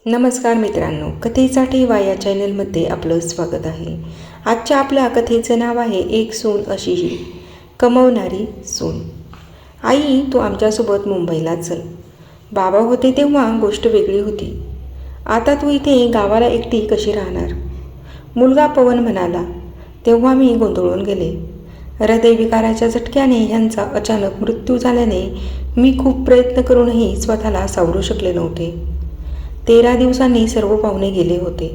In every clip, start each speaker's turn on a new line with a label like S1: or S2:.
S1: नमस्कार मित्रांनो, कथेचा ठेवा या चॅनलमध्ये आपलं स्वागत आहे. आजच्या आपल्या कथेचं नाव आहे एक सून अशीही, कमवणारी सून. आई, तू आमच्यासोबत मुंबईला चल. बाबा होते तेव्हा गोष्ट वेगळी होती. आता तू इथे गावाला एकटी कशी राहणार? मुलगा पवन म्हणाला. तेव्हा मी गोंधळून गेले. हृदयविकाराच्या झटक्याने ह्यांचा अचानक मृत्यू झाल्याने मी खूप प्रयत्न करूनही स्वतःला सावरू शकले नव्हते. 13 दिवसांनी सर्व पाहुणे गेले होते.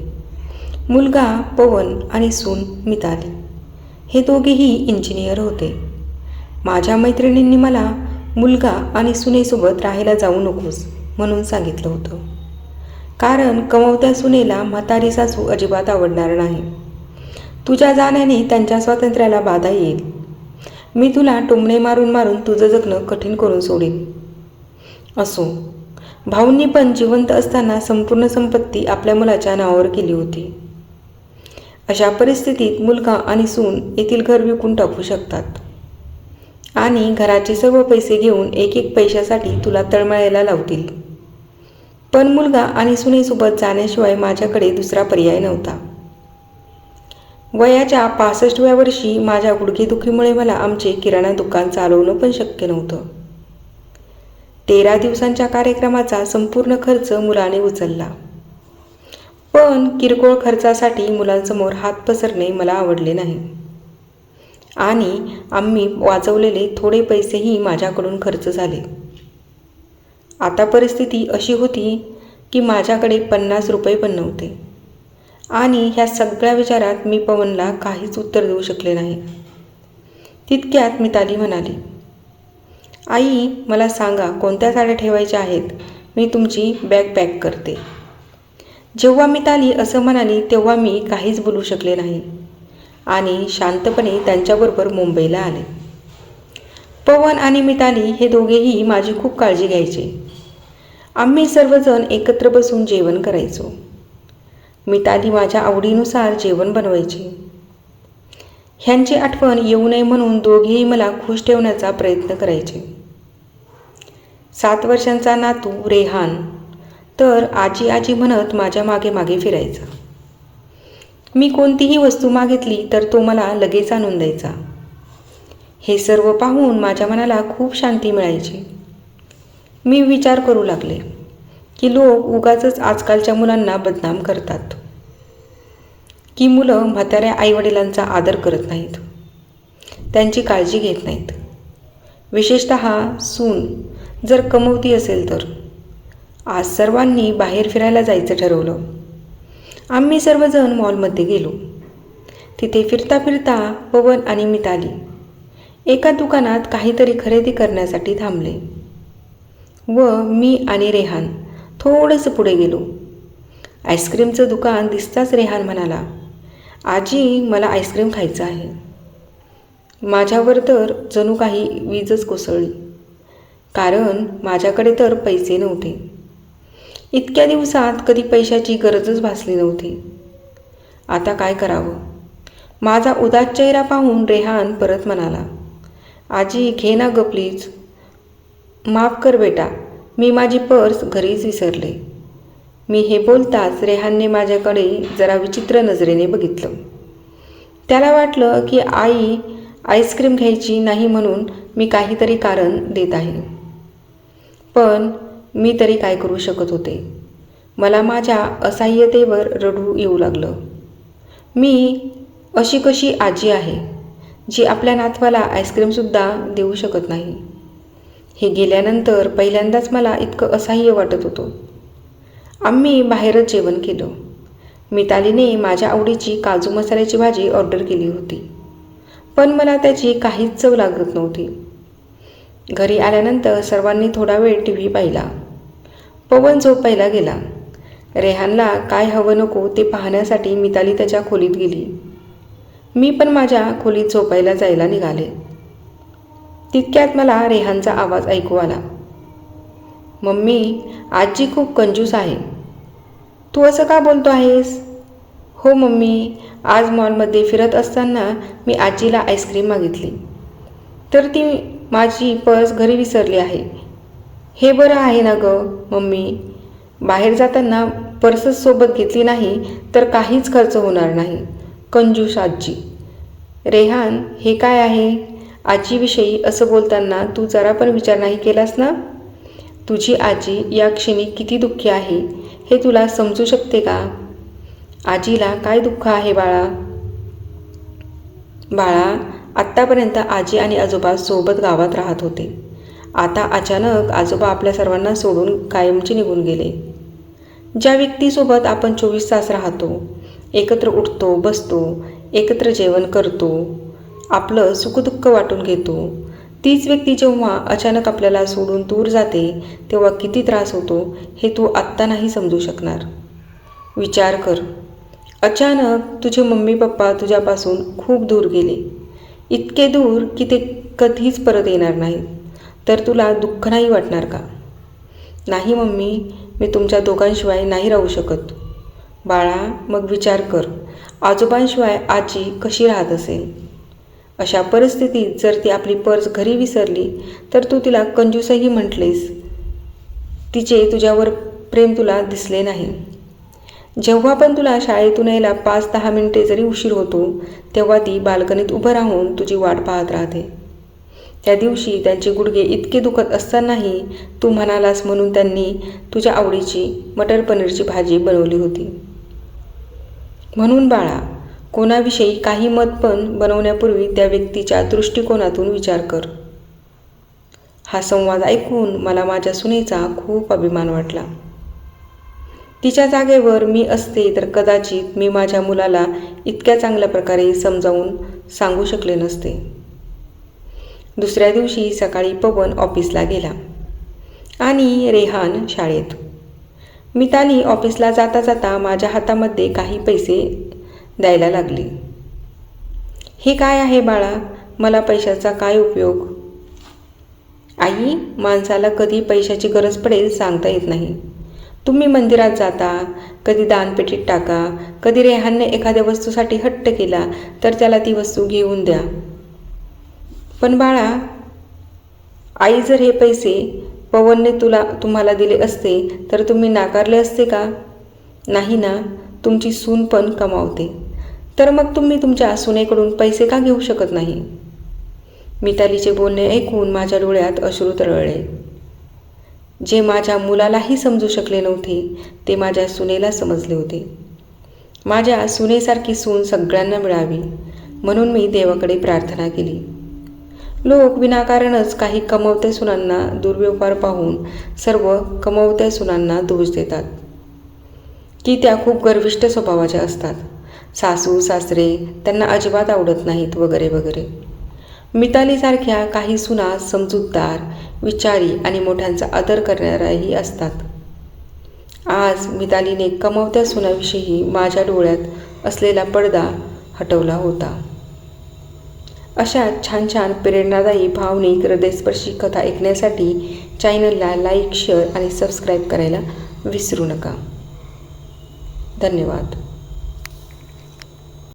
S1: मुलगा पवन आणि सून मिताली हे दोघेही इंजिनियर होते. माझ्या मैत्रिणींनी मला मुलगा आणि सुनेसोबत राहायला जाऊ नकोस म्हणून सांगितलं होतं, कारण कमवत्या सुनेला म्हातारी सासू अजिबात आवडणार नाही. तुझ्या जाण्याने त्यांच्या स्वातंत्र्याला बाधा येईल. मी तुला टोमणे मारून मारून तुझं जगणं कठीण करून सोडीन. असो, भाऊंनी पण जिवंत असताना संपूर्ण संपत्ती आपल्या मुलाच्या नावावर केली होती. अशा परिस्थितीत मुलगा आणि सून येथील घर विकून टाकू शकतात आणि घराचे सर्व पैसे घेऊन एक एक पैशासाठी तुला तळमळायला लावतील. पण मुलगा आणि सुनेसोबत जाण्याशिवाय माझ्याकडे दुसरा पर्याय नव्हता. वयाच्या 65व्या वर्षी माझ्या गुडघेदुखीमुळे मला आमचे किराणा दुकान चालवणं पण शक्य नव्हतं. 13 दिवसांच्या कार्यक्रमाचा संपूर्ण खर्च मुलाने उचलला. पण किरकोळ खर्चासाठी मुलांसमोर हात पसरणे मला आवडले नाही आणि आम्ही वाचवलेले थोडे पैसेही माझ्याकडून खर्च झाले. आता परिस्थिती अशी होती की माझ्याकडे 50 रुपये पण नव्हते आणि ह्या सगळ्या विचारात मी पवनला काहीच उत्तर देऊ शकले नाही. तितक्यात मिताली म्हणाली, आई, मला सांगा कोणत्या साड्या ठेवायच्या आहेत. मी तुमची बॅग पॅक करते. जेव्हा मिताली असं म्हणाली तेव्हा मी काहीच बोलू शकले नाही आणि शांतपणे त्यांच्याबरोबर मुंबईला आले. पवन आणि मिताली हे दोघेही माझी खूप काळजी घ्यायचे. आम्ही सर्वजण एकत्र बसून जेवण करायचो. मिताली माझ्या आवडीनुसार जेवण बनवायची. ह्यांची आठवण येऊ नये म्हणून दोघेही मला खुश ठेवण्याचा प्रयत्न करायचे. 7 वर्षांचा नातू रेहान तर आजी आजी म्हणत माझ्या मागे मागे फिरायचा. मी कोणतीही वस्तू मागितली तर तो मला लगेच आणून द्यायचा. हे सर्व पाहून माझ्या मनाला खूप शांती मिळायची. मी विचार करू लागले की लोक उगाचच आजकालच्या मुलांना बदनाम करतात की मुलं म्हाताऱ्या आईवडिलांचा आदर करत नाहीत, त्यांची काळजी घेत नाहीत. विशेषतः सून जर कमवती असेल तर. आज सर्वांनी बाहेर फिरायला जायचं ठरवलं. आम्ही सर्वजण मॉलमध्ये गेलो. तिथे फिरता फिरता पवन आणि मिताली एका दुकानात काहीतरी खरेदी करण्यासाठी थांबले व मी आणि रेहान थोडंसं पुढे गेलो. आईस्क्रीमचं दुकान दिसताच रेहान म्हणाला, आजी, मला आईस्क्रीम खायचं आहे. माझ्यावर तर जणू काही वीजच कोसळली, कारण माझ्याकडे तर पैसे नव्हते. इतक्या दिवसात कधी पैशाची गरजच भासली नव्हती. आता काय करावं? माझा उदास चेहरा पाहून रेहान परत म्हणाला, आजी, घे ना ग प्लीज. माफ कर बेटा, मी माझी पर्स घरीच विसरले. मी हे बोलताच रेहानने माझ्याकडे जरा विचित्र नजरेने बघितलं. त्याला वाटलं की आई आईस्क्रीम घ्यायची नाही म्हणून मी काहीतरी कारण देत आहे. पण मी तरी काय करू शकत होते? मला माझ्या असहाय्यतेवर रडू येऊ लागलं. मी अशी कशी आजी आहे जी आपल्या नातवाला आईस्क्रीमसुद्धा देऊ शकत नाही? हे गेल्यानंतर पहिल्यांदाच मला इतकं असहाय्य वाटत होतं. आम्ही बाहेरच जेवण केलं. मितालीने माझ्या आवडीची काजू मसाल्याची भाजी ऑर्डर केली होती, पण मला त्याची काहीच चव लागत नव्हती. घरी आल्यानंतर सर्वांनी थोडा वेळ TV पाहिला. पवन झोपायला गेला. रेहानला काय हवं नको ते पाहण्यासाठी मिताली त्याच्या खोलीत गेली. मी पण माझ्या खोलीत झोपायला जायला निघाले. तितक्यात मला रेहानचा आवाज ऐकू आला, मम्मी, आजी खूप कंजूस आहे. तू असं का बोलतो आहेस? हो मम्मी, आज मॉलमध्ये फिरत असताना मी आजीला आईस्क्रीम मागितली तर ती माझी पर्स घरी विसरली आहे. हे बरं आहे ना गं मम्मी? बाहेर जाताना पर्सच सोबत घेतली नाही तर काहीच खर्च होणार नाही. कंजूस आजी. रेहान, हे काय आहे? आजीविषयी असं बोलताना तू जरा पण विचार नाही केलास ना? तुझी आजी या क्षणी किती दुःखी आहे हे तुला समजू शकते का? आजीला काय दुःख आहे बाळा? बाळा, आत्तापर्यंत आजी आणि आजोबा सोबत गावात राहत होते. आता अचानक आजोबा आपल्या सर्वांना सोडून कायमचे निघून गेले. ज्या व्यक्तीसोबत आपण 24 तास राहतो, एकत्र उठतो, बसतो, एकत्र जेवण करतो, आपलं सुखदुःख वाटून घेतो, तीच व्यक्ती जेव्हा अचानक आपल्याला सोडून दूर जाते तेव्हा किती त्रास होतो हे तू आत्ता नाही समजू शकणार. विचार कर, अचानक तुझे मम्मी पप्पा तुझ्यापासून खूप दूर गेले, इतके दूर की ते कधीच परत येणार नाहीत, तर तुला दुःख नाही वाटणार का? नाही मम्मी, मी तुमच्या दोघांशिवाय नाही राहू शकत. बाळा, मग विचार कर, आजोबांशिवाय आजी कशी राहत असेल? अशा परिस्थितीत जर ती आपली पर्स घरी विसरली तर तू तिला कंजूसही म्हटलेस. तिचे तुझ्यावर प्रेम तुला दिसले नाही. जेव्हा पण तुला शाळेतून यायला 5-10 मिनिटे जरी उशीर होतो तेव्हा ती बाल्कनीत उभं राहून तुझी वाट पाहत राहते. त्या दिवशी त्यांचे गुडघे इतके दुखत असतानाही तू म्हणालास म्हणून त्यांनी तुझ्या आवडीची मटर पनीरची भाजी बनवली होती. म्हणून बाळा, कोणाविषयी काही मत पण बनवण्यापूर्वी त्या व्यक्तीच्या दृष्टिकोनातून विचार कर. हा संवाद ऐकून मला माझ्या सुनेचा खूप अभिमान वाटला. तिच्या जागेवर मी असते तर कदाचित मी माझ्या मुलाला इतक्या चांगल्या प्रकारे समजावून सांगू शकले नसते. दुसऱ्या दिवशी सकाळी पवन ऑफिसला गेला आणि रेहान शाळेत. मिताली ऑफिसला जाता जाता माझ्या हातामध्ये काही पैसे द्यायला लागली. हे काय आहे बाळा? मला पैशाचा काय उपयोग? आई, माणसाला कधी पैशाची गरज पडेल सांगता येत नाही. तुम्ही मंदिरात जाता, कधी दानपेटीत टाका, कधी रेहानने एखाद्या वस्तूसाठी हट्ट केला तर त्याला ती वस्तू घेऊन द्या. पण बाळा, आई, जर हे पैसे पवनने तुम्हाला दिले असते तर तुम्ही नाकारले असते का? नाही ना, तुमची सून पण कमावते, तर मग तुम्ही तुमच्या सुनेकडून पैसे का घेऊ शकत नाही? मितालीचे बोलणे ऐकून माझ्या डोळ्यात अश्रू तरळले. जे माझ्या मुलालाही समजू शकले नव्हते ते माझ्या सुनेला समजले होते. माझ्या सुनेसारखी सून सगळ्यांना मिळावी म्हणून मी देवाकडे प्रार्थना केली. लोक विनाकारणच काही कमवत्या सुनांना दुर्व्यवहार पाहून सर्व कमवत्या सुनांना दोष देतात की त्या खूप गर्विष्ठ स्वभावाच्या असतात, सासू सासरे त्यांना अजिबात आवडत नाहीत वगैरे वगैरे. मितालीसारख्या काही सुना समजूतदार, विचारी आणि मोठ्यांचा आदर करणाऱ्याही असतात. आज मितालीने कमवत्या सुनाविषयी माझ्या डोळ्यात असलेला पडदा हटवला होता. अशा छान छान प्रेरणादायी, भावनिक, हृदयस्पर्शी कथा ऐकण्यासाठी चॅनलला लाईक, शेअर आणि सबस्क्राईब करायला विसरू नका. धन्यवाद.